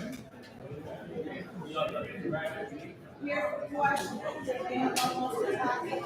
Here's the question. Almost as happy as